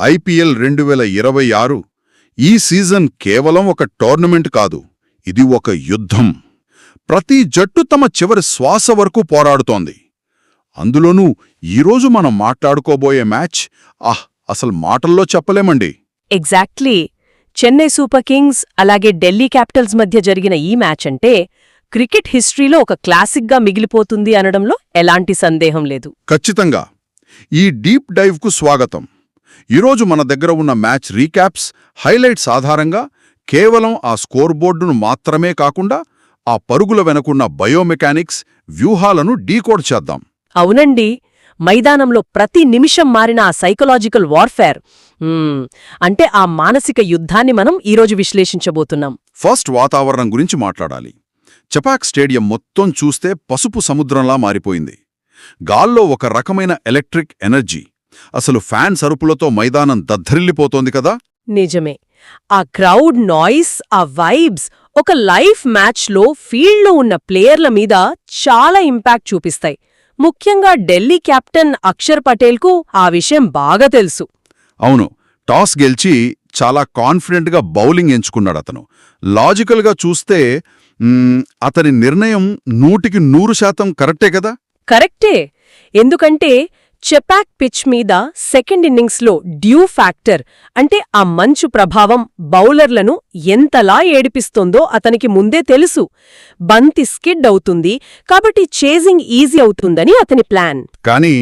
IPL 2026 ఈ season కేవలం ఒక టోర్నమెంట్ కాదు, ఇది ఒక యుద్ధం. ప్రతి జట్టు తమ చివరి శ్వాస వరకు పోరాడుతోంది. అందులోనూ ఈరోజు మనం మాట్లాడుకోబోయే మ్యాచ్ అసలు మాటల్లో చెప్పలేమండి. ఎగ్జాక్ట్లీ. చెన్నై సూపర్ కింగ్స్ అలాగే ఢిల్లీ క్యాపిటల్స్ మధ్య జరిగిన ఈ మ్యాచ్ అంటే క్రికెట్ హిస్టరీలో ఒక క్లాసిక్గా మిగిలిపోతుంది అనడంలో ఎలాంటి సందేహం లేదు. ఖచ్చితంగా. ఈ డీప్ డైవ్కు స్వాగతం. ఈరోజు మన దగ్గర ఉన్న మ్యాచ్ రీక్యాప్స్, హైలైట్స్ ఆధారంగా కేవలం ఆ స్కోర్ బోర్డును మాత్రమే కాకుండా ఆ పరుగుల వెనకున్న బయోమెకానిక్స్, వ్యూహాలను డీకోడ్ చేద్దాం. అవునండి, మైదానంలో ప్రతి నిమిషం మారిన ఆ సైకలాజికల్ వార్ఫేర్, అంటే ఆ మానసిక యుద్ధాన్ని మనం ఈరోజు విశ్లేషించబోతున్నాం. ఫస్ట్ వాతావరణం గురించి మాట్లాడాలి. చెపాక్ స్టేడియం మొత్తం చూస్తే పసుపు సముద్రంలా మారిపోయింది. గాల్లో ఒక రకమైన ఎలక్ట్రిక్ ఎనర్జీ. అసలు ఫ్యాన్స్ అరుపులతో మైదానం దద్దరిల్లిపోతోంది కదా. నిజమే. ఆ క్రౌడ్ నాయిస్, ఆ వైబ్స్ ఒక లైవ్ మ్యాచ్లో ఫీల్డ్లో ఉన్న ప్లేయర్ల మీద చాలా ఇంపాక్ట్ చూపిస్తాయి. ముఖ్యంగా ఢిల్లీ కెప్టెన్ అక్షర్ పటేల్కు ఆ విషయం బాగా తెలుసు. అవును, టాస్ గెలిచి చాలా కాన్ఫిడెంట్గా బౌలింగ్ ఎంచుకున్నాడు అతను. లాజికల్గా చూస్తే అతని నిర్ణయం 100% కరెక్టే కదా. కరెక్టే. ఎందుకంటే చెపాక్ పిచ్ మీద సెకండ్ ఇన్నింగ్స్లో డ్యూ ఫ్యాక్టర్, అంటే ఆ మంచు ప్రభావం బౌలర్లను ఎంతలా ఏడిపిస్తోందో అతనికి ముందే తెలుసు. బంతి స్కిడ్ అవుతుంది కాబట్టి చేజింగ్ ఈజీ అవుతుందని అతని ప్లాన్. కానీ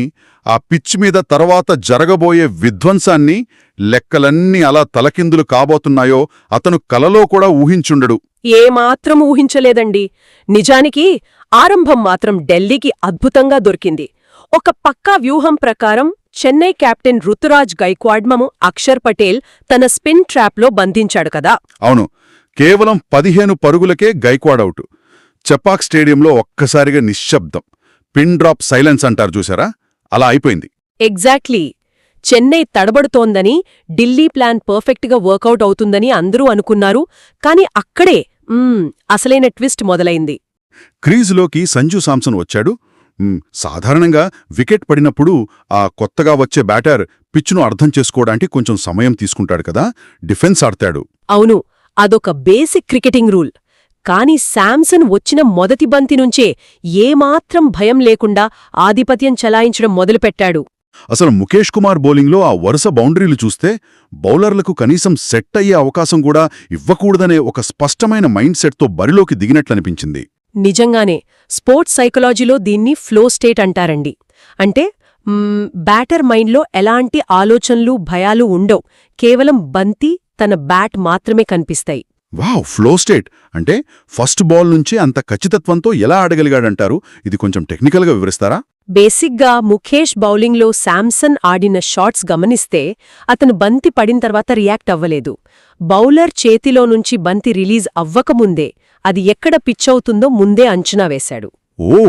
ఆ పిచ్ మీద తర్వాత జరగబోయే విధ్వంసాన్ని, లెక్కలన్నీ అలా తలకిందులు కాబోతున్నాయో అతను కలలో కూడా ఊహించుండడు. ఏమాత్రం ఊహించలేదండి. నిజానికి ఆరంభం మాత్రం ఢిల్లీకి అద్భుతంగా దొరికింది. ఒక పక్కా వ్యూహం ప్రకారం చెన్నై కెప్టెన్ రుతురాజ్ గైక్వాడ్మము అక్షర్ పటేల్ తన స్పిన్ ట్రాప్లో బంధించాడు కదా. అవును, కేవలం 15 పరుగులకే గైక్వాడ్ అవుట్. చెపాక్ స్టేడియంలో ఒక్కసారిగా నిశ్శబ్దం. పిన్ డ్రాప్ సైలెన్స్ అంటారు చూసారా, అలా అయిపోయింది. ఎగ్జాక్ట్లీ. చెన్నై తడబడుతోందని, ఢిల్లీ ప్లాన్ పర్ఫెక్ట్గా వర్కౌట్ అవుతుందని అందరూ అనుకున్నారు. కాని అక్కడే అసలైన ట్విస్ట్ మొదలైంది. క్రీజులోకి సంజు శాంసన్ వచ్చాడు. సాధారణంగా వికెట్ పడినప్పుడు ఆ కొత్తగా వచ్చే బ్యాటర్ పిచ్చును అర్థం చేసుకోవడానికి కొంచెం సమయం తీసుకుంటాడు కదా, డిఫెన్స్ ఆడతాడు. అవును, అదొక బేసిక్ క్రికెటింగ్ రూల్. కాని శాంసన్ వచ్చిన మొదటి బంతి నుంచే ఏమాత్రం భయం లేకుండా ఆధిపత్యం చలాయించడం మొదలుపెట్టాడు. అసలు ముఖేష్ కుమార్ బౌలింగ్లో ఆ వరుస బౌండరీలు చూస్తే బౌలర్లకు కనీసం సెట్ అయ్యే అవకాశం కూడా ఇవ్వకూడదనే ఒక స్పష్టమైన మైండ్ సెట్తో బరిలోకి దిగినట్లనిపించింది. నిజంగానే స్పోర్ట్స్ సైకలాజీలో దీన్ని ఫ్లో స్టేట్ అంటారండి. అంటే బ్యాటర్ మైండ్లో ఎలాంటి ఆలోచనలు, భయాలు ఉండవు. కేవలం బంతి, తన బ్యాట్ మాత్రమే కనిపిస్తాయి. వావ్, ఫ్లో స్టేట్ అంటే ఫస్ట్ బాల్ నుంచి అంత ఖచ్చితత్వంతో ఎలా ఆడగలిగాడంటారు? ఇది కొంచెం టెక్నికల్గా వివరిస్తారా? బేసిక్గా ముఖేష్ బౌలింగ్లో శాంసన్ ఆడిన షాట్స్ గమనిస్తే అతను బంతి పడిన తర్వాత రియాక్ట్ అవ్వలేదు. బౌలర్ చేతిలో నుంచి బంతి రిలీజ్ అవ్వకముందే అది ఎక్కడ పిచ్చవుతుందో ముందే అంచనా వేశాడు. ఓ,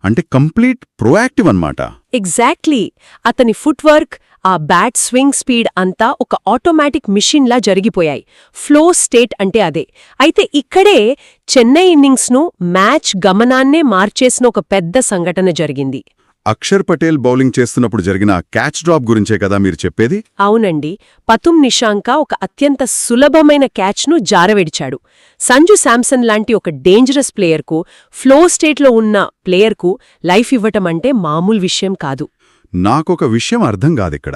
అంటే కంప్లీట్ ప్రోయాక్టివ్ అన్నమాట. ఎగ్జాక్ట్లీ. అతని ఫుట్వర్క్, ఆ బ్యాట్ స్వింగ్ స్పీడ్ అంతా ఒక ఆటోమేటిక్ మిషన్లా జరిగిపోయాయి. ఫ్లో స్టేట్ అంటే అదే. అయితే ఇక్కడే చెన్నై ఇన్నింగ్స్ను, మ్యాచ్ గమనాన్నే మార్చేసిన ఒక పెద్ద సంఘటన జరిగింది. అక్షర్ పటేల్ బౌలింగ్ చేస్తున్నప్పుడు జరిగిన క్యాచ్ డ్రాప్ గురించే కదా మీరు చెప్పేది? అవునండి. పతుమ్ నిషాంక ఒక అత్యంత సులభమైన క్యాచ్ను జారవిడిచాడు. సంజు శాంసన్ లాంటి ఒక డేంజరస్ ప్లేయర్కు, ఫ్లో స్టేట్లో ఉన్న ప్లేయర్కు లైఫ్ ఇవ్వటమంటే మామూలు విషయం కాదు. నాకొక విషయం అర్థం కాదిక్కడ.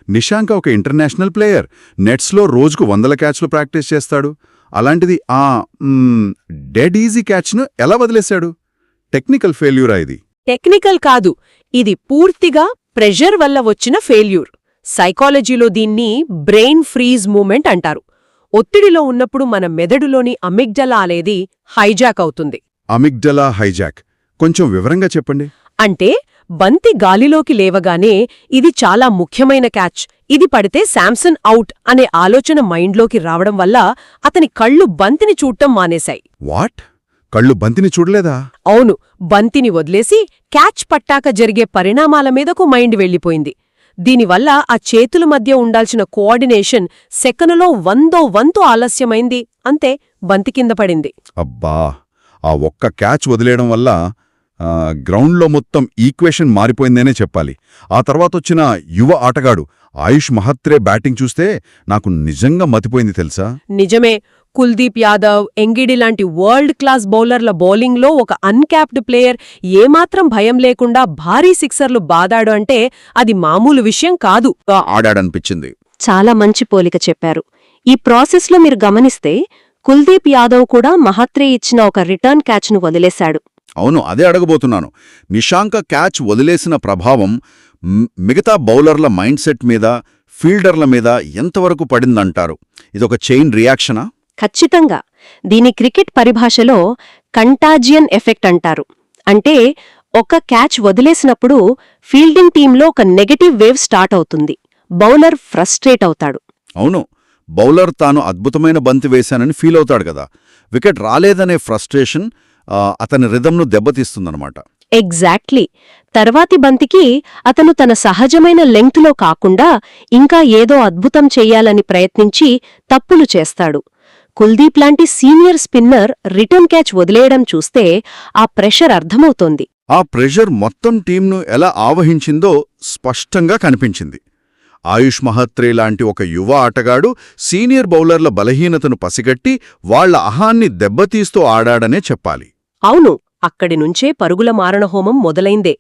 నిషాంక ఒక ఇంటర్నేషనల్ ప్లేయర్, నెట్స్లో రోజుకు 100 క్యాచ్లు ప్రాక్టీస్ చేస్తాడు. అలాంటిది ఆ డెడ్ ఈజీ క్యాచ్ను ఎలా వదిలేశాడు? టెక్నికల్ ఫెయిల్యూరా ఇది? టెక్నికల్ కాదు, ఇది పూర్తిగా ప్రెషర్ వల్ల వచ్చిన ఫెయిల్యూర్. సైకాలజీలో దీన్ని బ్రెయిన్ ఫ్రీజ్ మూమెంట్ అంటారు. ఒత్తిడిలో ఉన్నప్పుడు మన మెదడులోని అమిగ్డలా అనేది హైజాక్ అవుతుంది. అమిగ్డలా హైజాక్ కొంచెం వివరంగా చెప్పండి. అంటే బంతి గాలిలోకి లేవగానే ఇది చాలా ముఖ్యమైన క్యాచ్, ఇది పడితే శాంసన్ అవుట్ అనే ఆలోచన మైండ్లోకి రావడం వల్ల అతని కళ్ళు బంతిని చూడటం మానేశాయి. వాట్? కళ్ళు బంతిని చూడలేదా? అవును, బంతిని వదిలేసి క్యాచ్ పట్టాక జరిగే పరిణామాల మీదకు మైండ్ వెళ్ళిపోయింది. దీనివల్ల ఆ చేతుల మధ్య ఉండాల్సిన కోఆర్డినేషన్ సెకనులో 100వ వంతు ఆలస్యమైంది. అంతే, బంతి కింద పడింది. అబ్బా, ఆ ఒక్క క్యాచ్ వదిలేయడం వల్ల గ్రౌండ్లో మొత్తం ఈక్వేషన్ మారిపోయిందనే చెప్పాలి. ఆ తర్వాతొచ్చిన యువ ఆటగాడు ఆయుష్ మహత్రే బ్యాటింగ్ చూస్తే నాకు నిజంగా మతిపోయింది తెలుసా. నిజమే. కుల్దీప్ యాదవ్, ఎంగిడి లాంటి వరల్డ్ క్లాస్ బౌలర్ల బౌలింగ్లో ఒక అన్క్యాప్డ్ ప్లేయర్ ఏమాత్రం భయం లేకుండా భారీ సిక్సర్లు బాదాడు అంటే అది మామూలు విషయం కాదు. ఆడాడనిపించింది. చాలా మంచి పోలిక చెప్పారు. ఈ ప్రాసెస్లో మీరు గమనిస్తే కుల్దీప్ యాదవ్ కూడా మహత్రే ఇచ్చిన ఒక రిటర్న్ క్యాచ్ను వదిలేశాడు. అవును, అదే అడగబోతున్నాను. నిశాంక క్యాచ్ వదిలేసిన ప్రభావం మిగతా బౌలర్ల మైండ్ సెట్ మీద, ఫీల్డర్ల మీద ఎంతవరకు పడిందంటారు? ఇదొక చైన్ రియాక్షనా? ఖచ్చితంగా. దీని క్రికెట్ పరిభాషలో కంటాజియన్ ఎఫెక్ట్ అంటారు. అంటే ఒక క్యాచ్ వదిలేసినప్పుడు ఫీల్డింగ్ టీంలో ఒక నెగటివ్ వేవ్ స్టార్ట్ అవుతుంది. బౌలర్ ఫ్రస్ట్రేట్ అవుతాడు. అవును, బౌలర్ తాను అద్భుతమైన బంతి వేశానని ఫీల్ అవుతాడు కదా. వికెట్ రాలేదనే ఫ్రస్ట్రేషన్ అతని రిథంను దెబ్బతీస్తుందన్నమాట. ఎగ్జాక్ట్లీ. తర్వాతి బంతికి అతను తన సహజమైన లెంగ్త్లో కాకుండా ఇంకా ఏదో అద్భుతం చెయ్యాలని ప్రయత్నించి తప్పులు చేస్తాడు. కుల్దీప్ లాంటి సీనియర్ స్పిన్నర్ రిటర్న్ క్యాచ్ వదిలేయడం చూస్తే ఆ ప్రెషర్ అర్థమవుతోంది. ఆ ప్రెషర్ మొత్తం టీంను ఎలా ఆవహించిందో స్పష్టంగా కనిపించింది. ఆయుష్ మహత్రే లాంటి ఒక యువ ఆటగాడు సీనియర్ బౌలర్ల బలహీనతను పసిగట్టి వాళ్ల అహాన్ని దెబ్బతీస్తూ ఆడాడనే చెప్పాలి. అవును, అక్కడి నుంచే పరుగుల మారణహోమం మొదలైందే.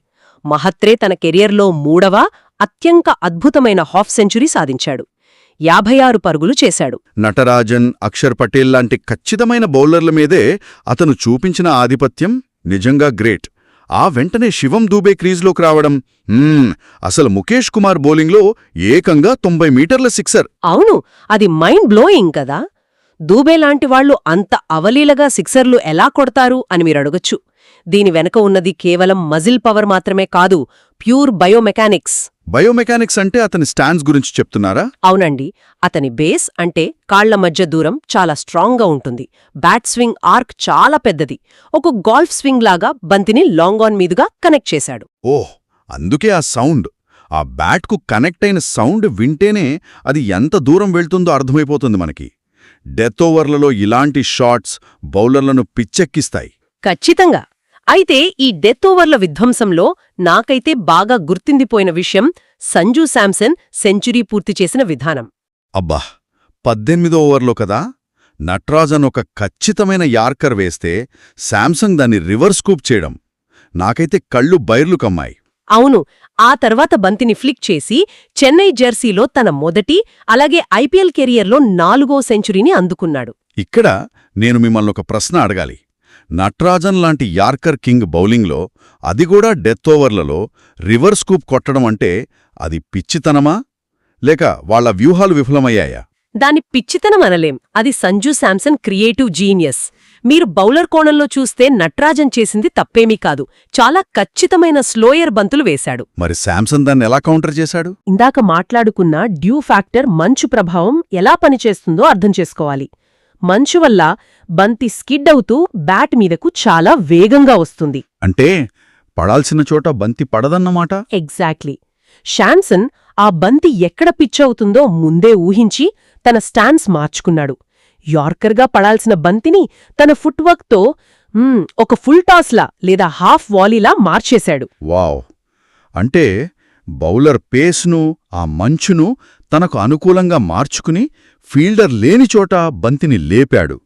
మహత్రే తన కెరియర్లో 3వ అత్యంత అద్భుతమైన హాఫ్ సెంచురీ సాధించాడు. 56 పరుగులు చేశాడు. నటరాజన్, అక్షర్ పటేల్ లాంటి ఖచ్చితమైన బౌలర్ల మీదే అతను చూపించిన ఆధిపత్యం నిజంగా గ్రేట్. ఆ వెంటనే శివం దూబే క్రీజ్లోకి రావడం, అసలు ముఖేష్ కుమార్ బౌలింగ్లో ఏకంగా 90 మీటర్ల సిక్సర్. అవును, అది మైండ్ బ్లోయింగ్ కదా. దూబే లాంటి వాళ్లు అంత అవలీలగా సిక్సర్లు ఎలా కొడతారు అని మీరడగొచ్చు. దీని వెనక ఉన్నది కేవలం మజిల్ పవర్ మాత్రమే కాదు, ప్యూర్ బయోమెకానిక్స్. బయోమెకానిక్స్ అంటే అతని స్టాన్స్ గురించి చెప్తున్నారా? అవునండి. అతని బేస్ అంటే కాళ్ల మధ్య దూరం చాలా స్ట్రాంగ్గా ఉంటుంది. బ్యాట్ స్వింగ్ ఆర్క్ చాలా పెద్దది. ఒక గాల్ఫ్ స్వింగ్ లాగా బంతిని లాంగ్ ఆన్ మీదుగా కనెక్ట్ చేశాడు. ఓహ్, అందుకే ఆ సౌండ్, ఆ బ్యాట్కు కనెక్ట్ అయిన సౌండ్ వింటేనే అది ఎంత దూరం వెళ్తుందో అర్థమైపోతుంది మనకి. డెత్ ఓవర్లలో ఇలాంటి షాట్స్ బౌలర్లను పిచ్చెక్కిస్తాయి. ఖచ్చితంగా. అయితే ఈ డెత్ ఓవర్ల విధ్వంసంలో నాకైతే బాగా గుర్తుండిపోయిన విషయం సంజూ శాంసన్ సెంచురీ పూర్తి చేసిన విధానం. అబ్బా, 18వ ఓవర్లో కదా నట్రాజన్ ఒక ఖచ్చితమైన యార్కర్ వేస్తే శాంసంగ్ దాన్ని రివర్స్ స్కూప్ చేయడం నాకైతే కళ్ళు బైర్లు కమ్మాయి. అవును, ఆ తర్వాత బంతిని ఫ్లిక్ చేసి చెన్నై జెర్సీలో తన మొదటి, అలాగే ఐపీఎల్ కెరియర్లో 4వ సెంచురీని అందుకున్నాడు. ఇక్కడ నేను మిమ్మల్ని ఒక ప్రశ్న అడగాలి. నట్రాజన్ లాంటి యార్కర్ కింగ్ బౌలింగ్లో, అది కూడా డెత్ ఓవర్లలో రివర్స్ స్కూప్ కొట్టడం అంటే అది పిచ్చితనమా లేక వాళ్ల వ్యూహాలు విఫలమయ్యాయా? దాని పిచ్చితనం అనలేం. అది సంజూ శాంసన్ క్రియేటివ్ జీనియస్. మీరు బౌలర్ కోణంలో చూస్తే నట్రాజన్ చేసింది తప్పేమీ కాదు. చాలా ఖచ్చితమైన స్లోయర్ బంతులు వేశాడు. మరి శాంసన్ దాన్ని ఎలా కౌంటర్ చేశాడు? ఇందాక మాట్లాడుకున్న డ్యూ ఫ్యాక్టర్, మంచు ప్రభావం ఎలా పనిచేస్తుందో అర్థం చేసుకోవాలి. మంచు వల్ల బంతి స్కిడ్ అవుతూ బ్యాట్ మీదకు చాలా వేగంగా వస్తుంది. అంటే పడాల్సిన చోట బంతి పడదన్నమాట. ఎగ్జాక్ట్లీ. శాంసన్ ఆ బంతి ఎక్కడ పిచ్ అవుతుందో ముందే ఊహించి తన స్టాన్స్ మార్చుకున్నాడు. యార్కర్గా పడాల్సిన బంతిని తన ఫుట్వర్క్తో ఒక ఫుల్ టాస్లా లేదా హాఫ్ వాలీలా మార్చేశాడు. వావ్! అంటే బౌలర్ పేస్ను, ఆ మంచును తనకు అనుకూలంగా మార్చుకుని ఫీల్డర్ లేని చోట బంతిని లేపాడు.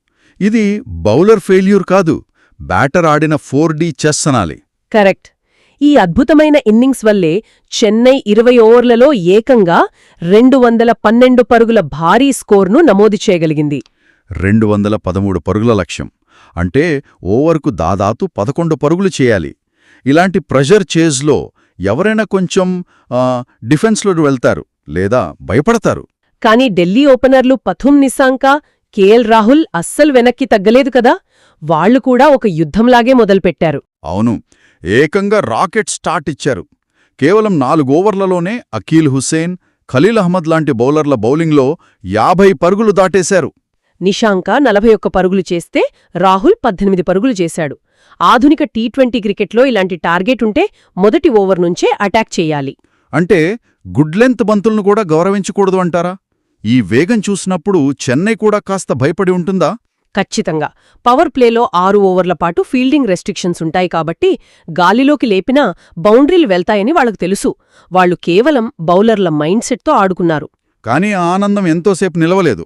ఇది బౌలర్ ఫెయిల్యూర్ కాదు, బ్యాటర్ ఆడిన 4D చెస్ అనాలి. కరెక్ట్. ఈ అద్భుతమైన ఇన్నింగ్స్ వల్లే చెన్నై 20 ఓవర్లలో ఏకంగా 212 పరుగుల భారీ స్కోర్ను నమోదు చేయగలిగింది. 213 పరుగుల లక్ష్యం అంటే ఓవర్కు దాదాపు 11 పరుగులు చేయాలి. ఇలాంటి ప్రెషర్ చేజ్లో ఎవరైనా కొంచెం డిఫెన్స్లో వెళ్తారు లేదా భయపడతారు. కానీ ఢిల్లీ ఓపెనర్లు పథుమ్ నిశాంక, కేఎల్ రాహుల్ అస్సలు వెనక్కి తగ్గలేదు కదా. వాళ్లు కూడా ఒక యుద్ధంలాగే మొదలుపెట్టారు. అవును, ఏకంగా రాకెట్ స్టార్ట్ ఇచ్చారు. కేవలం 4 ఓవర్లలోనే అకీల్ హుస్సేన్, ఖలీల్ అహ్మద్ లాంటి బౌలర్ల బౌలింగ్లో 50 పరుగులు దాటేశారు. నిశాంక 41 పరుగులు చేస్తే రాహుల్ 18 పరుగులు చేశాడు. ఆధునిక టీ20 క్రికెట్లో ఇలాంటి టార్గెట్ ఉంటే మొదటి ఓవర్ నుంచే అటాక్ చెయ్యాలి. అంటే గుడ్ లెంత్ బంతులను కూడా గౌరవించకూడదు అంటారా? ఈ వేగం చూసినప్పుడు చెన్నై కూడా కాస్త భయపడి ఉంటుందా? ఖచ్చితంగా. పవర్ ప్లేలో 6 ఓవర్ల పాటు ఫీల్డింగ్ రెస్ట్రిక్షన్స్ ఉంటాయి కాబట్టి గాలిలోకి లేపినా బౌండరీలు వెళ్తాయని వాళ్లకు తెలుసు. వాళ్లు కేవలం బౌలర్ల మైండ్ సెట్తో ఆడుకున్నారు. కానీ ఆ ఆనందం ఎంతోసేపు నిలవలేదు.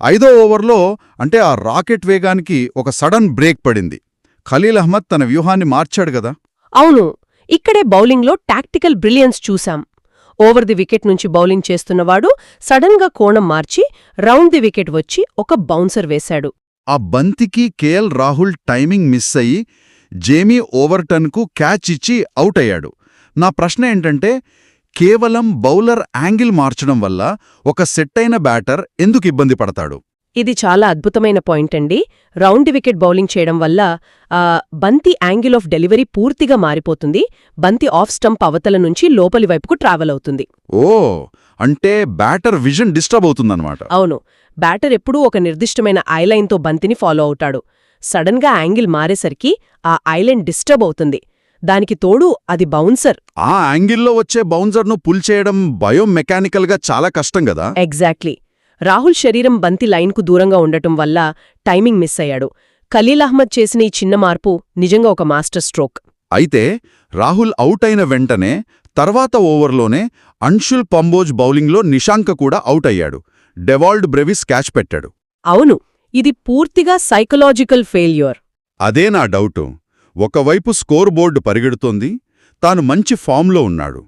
5వ ఓవర్లో అంటే ఆ రాకెట్ వేగానికి ఒక సడన్ బ్రేక్ పడింది. ఖలీల్ అహ్మద్ తన వ్యూహాన్ని మార్చాడు గదా. అవును, ఇక్కడే బౌలింగ్లో టాక్టికల్ బ్రిలియన్స్ చూశాం. ఓవర్ ది వికెట్ నుంచి బౌలింగ్ చేస్తున్నవాడు సడన్గా కోణం మార్చి రౌండ్ ది వికెట్ వచ్చి ఒక బౌన్సర్ వేశాడు. ఆ బంతికి కేఎల్ రాహుల్ టైమింగ్ మిస్ అయ్యి జేమీ ఓవర్టన్కు క్యాచ్ ఇచ్చి అవుట్ అయ్యాడు. నా ప్రశ్న ఏంటంటే, కేవలం బౌలర్ యాంగిల్ మార్చడం వల్ల ఒక సెట్టైన బ్యాటర్ ఎందుకు ఇబ్బంది పడతాడు? ఇది చాలా అద్భుతమైన పాయింట్ అండి. రౌండ్ ది వికెట్ బౌలింగ్ చేయడం వల్ల బంతి యాంగిల్ ఆఫ్ డెలివరీ పూర్తిగా మారిపోతుంది. బంతి ఆఫ్ స్టంప్ అవతల నుంచి లోపలి వైపుకు ట్రావెల్ అవుతుంది. ఓ, అంటే బ్యాటర్ విజన్ డిస్టర్బ్ అవుతుందన్నమాట. అవును, బ్యాటర్ ఎప్పుడూ ఒక నిర్దిష్టమైన ఐలైన్తో బంతిని ఫాలో అవుతాడు. సడన్గా యాంగిల్ మారేసరికి ఆ ఐలైన్ డిస్టర్బ్ అవుతుంది. దానికి తోడు అది బౌన్సర్. ఆ యాంగిల్లో వచ్చే బౌన్సర్ను పుల్ చేయడం బయోమెకానికల్గా చాలా కష్టం గదా. ఎగ్జాక్ట్లీ. రాహుల్ శరీరం బంతి లైన్కు దూరంగా ఉండటం వల్ల టైమింగ్ మిస్ అయ్యాడు. ఖలీల్ అహ్మద్ చేసిన ఈ చిన్న మార్పు నిజంగా ఒక మాస్టర్ స్ట్రోక్. అయితే రాహుల్ అవుట్ అయిన వెంటనే తర్వాత ఓవర్లోనే అన్షుల్ పంబోజ్ బౌలింగ్లో నిషాంక కూడా అవుట్ అయ్యాడు. డెవాల్డ్ బ్రెవిస్ క్యాచ్ పెట్టాడు. అవును, ఇది పూర్తిగా సైకలాజికల్ ఫెయిల్యూర్. అదే నా డౌటు. ఒకవైపు స్కోర్ బోర్డు పరిగెడుతోంది, తాను మంచి ఫామ్లో ఉన్నాడు.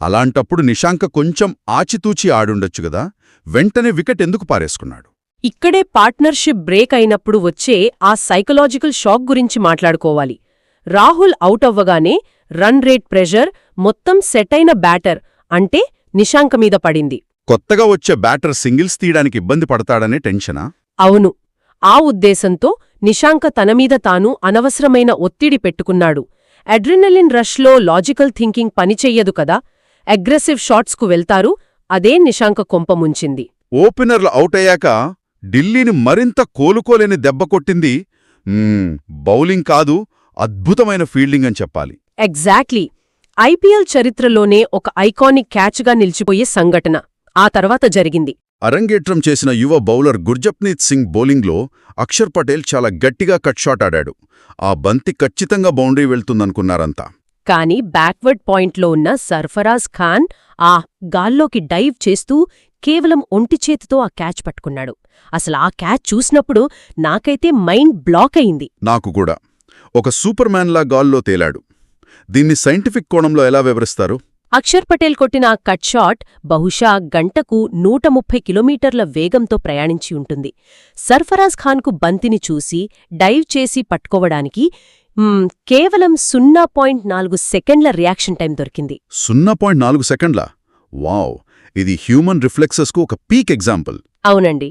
అలాంటప్పుడు నిషాంక కొంచెం ఆచితూచి ఆడుండొచ్చు గదా. వెంటనే వికెట్ ఎందుకు పారేసుకున్నాడు? ఇక్కడే పార్ట్నర్షిప్ బ్రేక్ అయినప్పుడు వచ్చే ఆ సైకలాజికల్ షాక్ గురించి మాట్లాడుకోవాలి. రాహుల్ అవుట్ అవ్వగానే రన్ రేట్ ప్రెషర్ మొత్తం సెట్ అయిన బ్యాటర్ అంటే నిషాంక మీద పడింది. కొత్తగా వచ్చే బ్యాటర్ సింగిల్స్ తీయడానికి ఇబ్బంది పడతాడనే టెన్షనా? అవును, ఆ ఉద్దేశంతో నిషాంక తనమీద తాను అనవసరమైన ఒత్తిడి పెట్టుకున్నాడు. అడ్రినలిన్ రష్లో లాజికల్ థింకింగ్ పనిచెయ్యదు కదా. అగ్రెసివ్ షాట్స్కు వెళ్తారు. అదే నిషాంక కొంపముంచింది. ఓపెనర్లు అవుట్ అయ్యాక ఢిల్లీని మరింత కోలుకోలేని దెబ్బ కొట్టింది బౌలింగ్ కాదు, అద్భుతమైన ఫీల్డింగ్ అని చెప్పాలి. ఎగ్జాక్ట్లీ. ఐపీఎల్ చరిత్రలోనే ఒక ఐకానిక్ క్యాచ్గా నిలిచిపోయే సంఘటన ఆ తర్వాత జరిగింది. అరంగేట్రం చేసిన యువ బౌలర్ గుర్జప్నీత్ సింగ్ బౌలింగ్లో అక్షర్ పటేల్ చాలా గట్టిగా కట్ షాట్ ఆడాడు. ఆ బంతి ఖచ్చితంగా బౌండరీ వెళ్తుందనుకున్నారంతా. కానీ బ్యాక్వర్డ్ పాయింట్లో ఉన్న సర్ఫరాజ్ ఖాన్ ఆ గాల్లోకి డైవ్ చేస్తూ కేవలం ఒంటి చేతితో ఆ క్యాచ్ పట్టుకున్నాడు. అసలు ఆ క్యాచ్ చూసినప్పుడు నాకైతే మైండ్ బ్లాక్ అయింది. నాకు కూడా. ఒక సూపర్ మ్యాన్లా గాల్లో తేలాడు. దీన్ని సైంటిఫిక్ కోణంలో ఎలా వివరిస్తారు? అక్షర్ పటేల్ కొట్టిన ఆ కట్ షాట్ బహుశా గంటకు 130 కిలోమీటర్ల వేగంతో ప్రయాణించి ఉంటుంది. సర్ఫరాజ్ ఖాన్కు బంతిని చూసి డైవ్ చేసి పట్టుకోవడానికి కేవలం 0.4 సెకండ్ల రియాక్షన్ టైం దొరికింది. 0.4 సెకండ్లా? వావ్! ఇది హ్యూమన్ రిఫ్లెక్సెస్కు ఒక పీక్ ఎగ్జాంపుల్. అవునండి.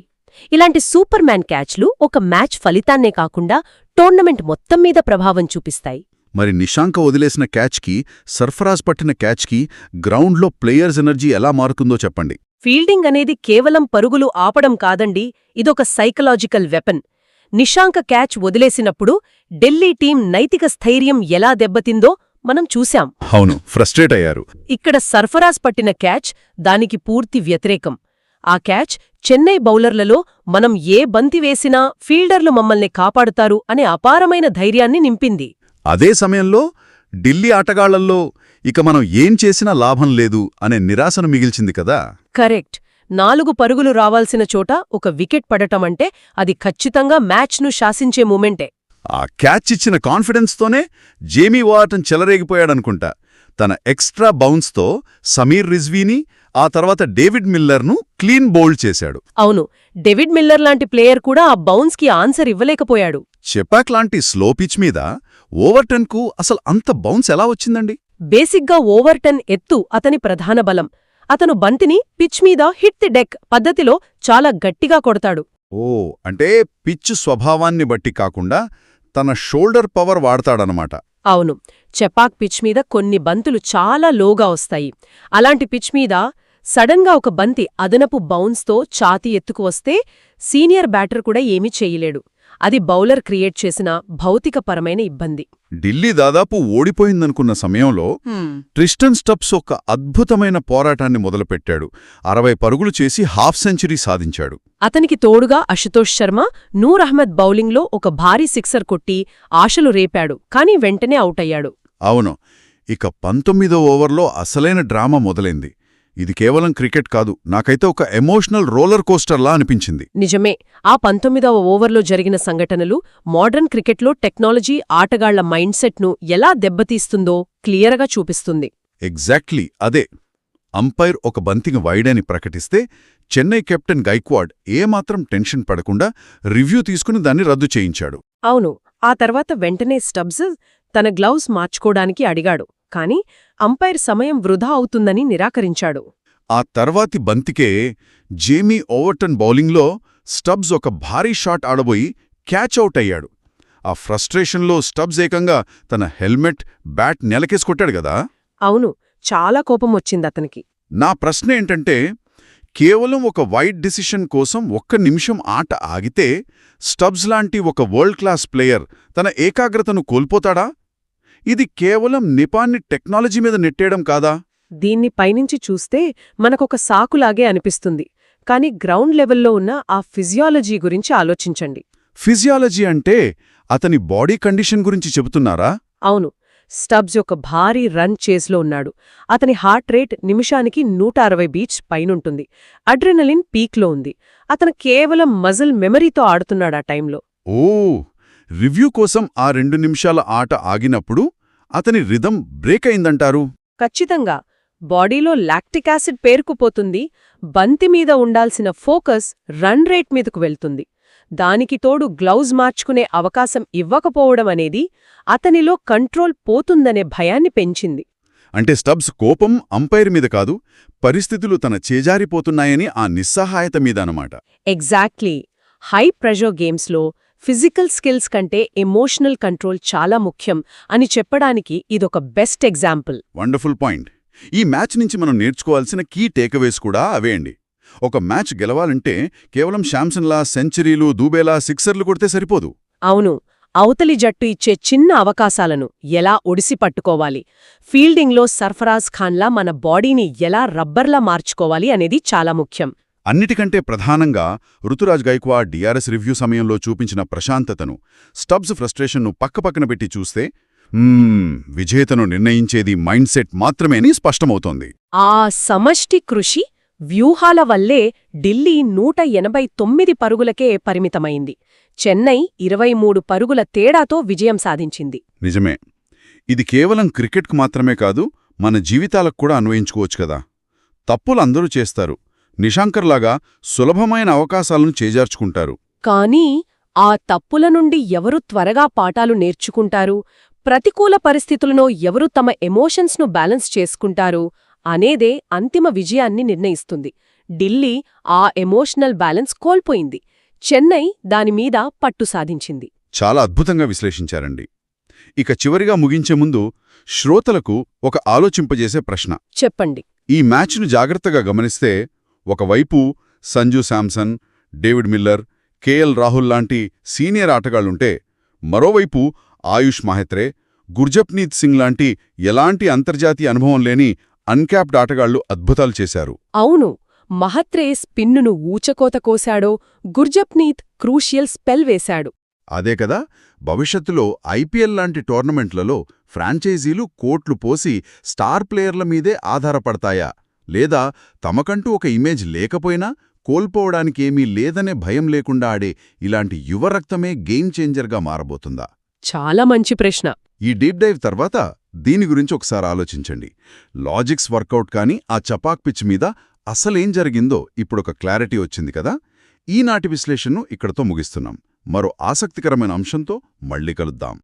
ఇలాంటి సూపర్ మ్యాన్ క్యాచ్లు ఒక మ్యాచ్ ఫలితాన్నే కాకుండా టోర్నమెంట్ మొత్తం మీద ప్రభావం చూపిస్తాయి. మరి నిషాంక వదిలేసిన క్యాచ్కి, సర్ఫరాజ్ పట్టిన క్యాచ్కి గ్రౌండ్లో ప్లేయర్స్ ఎనర్జీ ఎలా మారుతుందో చెప్పండి. ఫీల్డింగ్ అనేది కేవలం పరుగులు ఆపడం కాదండి, ఇదొక సైకలాజికల్ వెపన్. నిషాంక క్యాచ్ వదిలేసినప్పుడు ఢిల్లీ టీం నైతిక స్థైర్యం ఎలా దెబ్బతిందో మనం చూశాం. అవును, ఫ్రస్ట్రేట్ అయ్యారు. ఇక్కడ సర్ఫరాజ్ పట్టిన క్యాచ్ దానికి పూర్తి వ్యతిరేకం. ఆ క్యాచ్ చెన్నై బౌలర్లలో మనం ఏ బంతి వేసినా ఫీల్డర్లు మమ్మల్ని కాపాడుతారు అనే అపారమైన ధైర్యాన్ని నింపింది. అదే సమయంలో ఢిల్లీ ఆటగాళ్లల్లో ఇక మనం ఏం చేసినా లాభం లేదు అనే నిరాశను మిగిల్చింది కదా. కరెక్ట్. 4 పరుగులు రావాల్సిన చోట ఒక వికెట్ పడటమంటే అది ఖచ్చితంగా మ్యాచ్ను శాసించే మూమెంటే. ఆ క్యాచ్ ఇచ్చిన కాన్ఫిడెన్స్తోనే జేమీ వార్టన్ చెలరేగిపోయాడనుకుంటా. తన ఎక్స్ట్రా బౌన్స్తో సమీర్ రిజ్వీని, ఆ తర్వాత డేవిడ్ మిల్లర్ను క్లీన్ బౌల్డ్ చేశాడు. అవును, డేవిడ్ మిల్లర్ లాంటి ప్లేయర్ కూడా ఆ బౌన్స్కి ఆన్సర్ ఇవ్వలేకపోయాడు. చెపాక్ లాంటి స్లో పిచ్ మీద ఓవర్టన్కు అసలు అంత బౌన్స్ ఎలా వచ్చిందండి? బేసిక్గా ఓవర్టన్ ఎత్తు అతని ప్రధాన బలం. అతను బంతిని పిచ్ మీద హిట్ ది డెక్ పద్ధతిలో చాలా గట్టిగా కొడతాడు. ఓ, అంటే పిచ్ స్వభావాన్ని బట్టి కాకుండా తన షోల్డర్ పవర్ వాడతాడనమాట. అవును, చెపాక్ పిచ్ మీద కొన్ని బంతులు చాలా లోగా వస్తాయి. అలాంటి పిచ్ మీద సడన్గా ఒక బంతి అదనపు బౌన్స్తో ఛాతీ ఎత్తుకు వస్తే సీనియర్ బ్యాటర్ కూడా ఏమీ చెయ్యలేడు. అది బౌలర్ క్రియేట్ చేసిన భౌతికపరమైన ఇబ్బంది. ఢిల్లీ దాదాపు ఓడిపోయిందనుకున్న సమయంలో ట్రిస్టన్ స్టబ్స్ ఒక అద్భుతమైన పోరాటాన్ని మొదలుపెట్టాడు. 60 పరుగులు చేసి హాఫ్ సెంచరీ సాధించాడు. అతనికి తోడుగా అశుతోష్ శర్మ, నూర్ అహ్మద్ బౌలింగ్లో ఒక భారీ సిక్సర్ కొట్టి ఆశలు రేపాడు, కానీ వెంటనే అవుటయ్యాడు. అవును, ఇక 19వ ఓవర్లో అసలైన డ్రామా మొదలైంది. ఇది కేవలం క్రికెట్ కాదు, నాకైతే ఒక ఎమోషనల్ రోలర్ కోస్టర్లా అనిపించింది. నిజమే. ఆ 19వ ఓవర్లో జరిగిన సంఘటనలు మోడర్న్ క్రికెట్లో టెక్నాలజీ ఆటగాళ్ల మైండ్ సెట్ను ఎలా దెబ్బతీస్తుందో క్లియర్గా చూపిస్తుంది. ఎగ్జాక్ట్లీ అదే. అంపైర్ ఒక బంతిని వైడని ప్రకటిస్తే చెన్నై కెప్టెన్ గైక్వాడ్ ఏమాత్రం టెన్షన్ పడకుండా రివ్యూ తీసుకుని దాన్ని రద్దు చేయించాడు. అవును, ఆ తర్వాత వెంటనే స్టబ్స్ తన గ్లౌస్ మార్చుకోడానికి అడిగాడు, కాని అంపైర్ సమయం వృధా అవుతుందని నిరాకరించాడు. ఆ తర్వాతి బంతికే జేమీ ఓవర్టన్ బౌలింగ్లో స్టబ్స్ ఒక భారీ షాట్ ఆడబోయి క్యాచ్ అవుట్ అయ్యాడు. ఆ ఫ్రస్ట్రేషన్లో స్టబ్స్ ఏకంగా తన హెల్మెట్, బ్యాట్ నెలకేసుకొట్టాడు గదా. అవును, చాలా కోపం వచ్చిందతనికి. నా ప్రశ్న ఏంటంటే, కేవలం ఒక వైడ్ డిసిషన్ కోసం 1 నిమిషం ఆట ఆగితే స్టబ్స్ లాంటి ఒక వరల్డ్ క్లాస్ ప్లేయర్ తన ఏకాగ్రతను కోల్పోతాడా? ఇది కేవలం నిపాన్ని టెక్నాలజీ మీద నెట్టేయడం కాదా? దీన్ని పైనుంచి చూస్తే మనకొక సాకులాగే అనిపిస్తుంది, కాని గ్రౌండ్ లెవెల్లో ఉన్న ఆ ఫిజియాలజీ గురించి ఆలోచించండి. ఫిజియాలజీ అంటే అతని బాడీ కండిషన్ గురించి చెబుతున్నారా? అవును, స్టబ్స్ ఒక భారీ రన్ చేస్లో ఉన్నాడు. అతని హార్ట్ రేట్ నిమిషానికి 160 బీట్స్ పైనుంటుంది. అడ్రినలిన్ పీక్లో ఉంది. అతను కేవలం మజిల్ మెమరీతో ఆడుతున్నాడా టైంలో. ఓ, రివ్యూ కోసం ఆ 2 నిమిషాల ఆట ఆగినప్పుడు అతని రిథం బ్రేక్ అయిందంటారు? ఖచ్చితంగా. బాడీలో లాక్టిక్ యాసిడ్ పేరుకుపోతుంది. బంతి మీద ఉండాల్సిన ఫోకస్ రన్ రేట్ మీదకు వెళ్తుంది. దానికి తోడు గ్లౌజ్ మార్చుకునే అవకాశం ఇవ్వకపోవడం అనేది అతనిలో కంట్రోల్ పోతుందనే భయాన్ని పెంచింది. అంటే స్టబ్స్ కోపం అంపైర్ మీద కాదు, పరిస్థితులు తన చేజారిపోతున్నాయని ఆ నిస్సహాయత మీద అన్నమాట. ఎగ్జాక్ట్లీ. హై ప్రెషర్ గేమ్స్లో ఫిజికల్ స్కిల్స్ కంటే ఎమోషనల్ కంట్రోల్ చాలా ముఖ్యం అని చెప్పడానికి ఇదొక బెస్ట్ ఎగ్జాంపుల్. Wonderful point. ఈ మ్యాచ్ నుంచి మనం నేర్చుకోవాల్సిన కీ టేకవేస్ కూడా అవేండి. ఒక మ్యాచ్ గెలవాలంటే కేవలం శాంసన్లా సెంచరీలు, దూబేలా సిక్సర్లు కొడితే సరిపోదు. అవును, అవతలి జట్టు ఇచ్చే చిన్న అవకాశాలను ఎలా ఒడిసి పట్టుకోవాలి, ఫీల్డింగ్లో సర్ఫరాజ్ ఖాన్లా మన బాడీని ఎలా రబ్బర్లా మార్చుకోవాలి అనేది చాలా ముఖ్యం. అన్నిటికంటే ప్రధానంగా రుతురాజ్ గైక్వాడ్ డిఆర్ఎస్ రివ్యూ సమయంలో చూపించిన ప్రశాంతతను, స్టబ్స్ ఫ్రస్ట్రేషన్ను పక్కపక్కన పెట్టి చూస్తే విజేతను నిర్ణయించేది మైండ్ సెట్ మాత్రమేని స్పష్టమవుతోంది. ఆ సమష్టి కృషి, వ్యూహాల వల్లే ఢిల్లీ 189 పరుగులకే పరిమితమైంది. చెన్నై 23 పరుగుల తేడాతో విజయం సాధించింది. నిజమే. ఇది కేవలం క్రికెట్కు మాత్రమే కాదు, మన జీవితాలకు కూడా అన్వయించుకోవచ్చు కదా. తప్పులు అందరూ చేస్తారు, నిశాంకర్లాగా సులభమైన అవకాశాలను చేజార్చుకుంటారు. కానీ ఆ తప్పుల నుండి ఎవరు త్వరగా పాఠాలు నేర్చుకుంటారు, ప్రతికూల పరిస్థితులను ఎవరు తమ ఎమోషన్స్ను బ్యాలెన్స్ చేసుకుంటారు అనేదే అంతిమ విజయాన్ని నిర్ణయిస్తుంది. ఢిల్లీ ఆ ఎమోషనల్ బ్యాలెన్స్ కోల్పోయింది. చెన్నై దానిమీద పట్టు సాధించింది. చాలా అద్భుతంగా విశ్లేషించారండి. ఇక చివరిగా ముగించే ముందు శ్రోతలకు ఒక ఆలోచింపజేసే ప్రశ్న. చెప్పండి. ఈ మ్యాచ్ను జాగ్రత్తగా గమనిస్తే ఒకవైపు Sanju Samson, David Miller, KL Rahul లాంటి సీనియర్ ఆటగాళ్లుంటే, మరోవైపు ఆయుష్ మాహెత్రే, గుర్జప్నీత్ సింగ్ లాంటి ఎలాంటి అంతర్జాతీయ అనుభవం లేని అన్క్యాప్డ్ ఆటగాళ్లు అద్భుతాలు చేశారు. అవును, మహత్రే స్పిన్నును ఊచకోత కోశాడో, గుర్జప్నీత్ క్రూషియల్ స్పెల్ వేశాడు. అదే కదా, భవిష్యత్తులో ఐపీఎల్ లాంటి టోర్నమెంట్లలో ఫ్రాంచైజీలు కోట్లు పోసి స్టార్ ప్లేయర్ల మీదే ఆధారపడతాయా, లేదా తమకంటూ ఒక ఇమేజ్ లేకపోయినా కోల్పోవడానికేమీ లేదనే భయం లేకుండా ఆడే ఇలాంటి యువ రక్తమే గేమ్ చేంజర్గా మారబోతుందా? చాలా మంచి ప్రశ్న. ఈ డీప్ డైవ్ తర్వాత దీని గురించి ఒకసారి ఆలోచించండి. లాజిక్స్ వర్కౌట్ కాని ఆ చపాక్ పిచ్ మీద అసలేం జరిగిందో ఇప్పుడొక క్లారిటీ వచ్చింది కదా. ఈనాటి విశ్లేషణను ఇక్కడతో ముగిస్తున్నాం. మరో ఆసక్తికరమైన అంశంతో మళ్ళీ కలుద్దాం.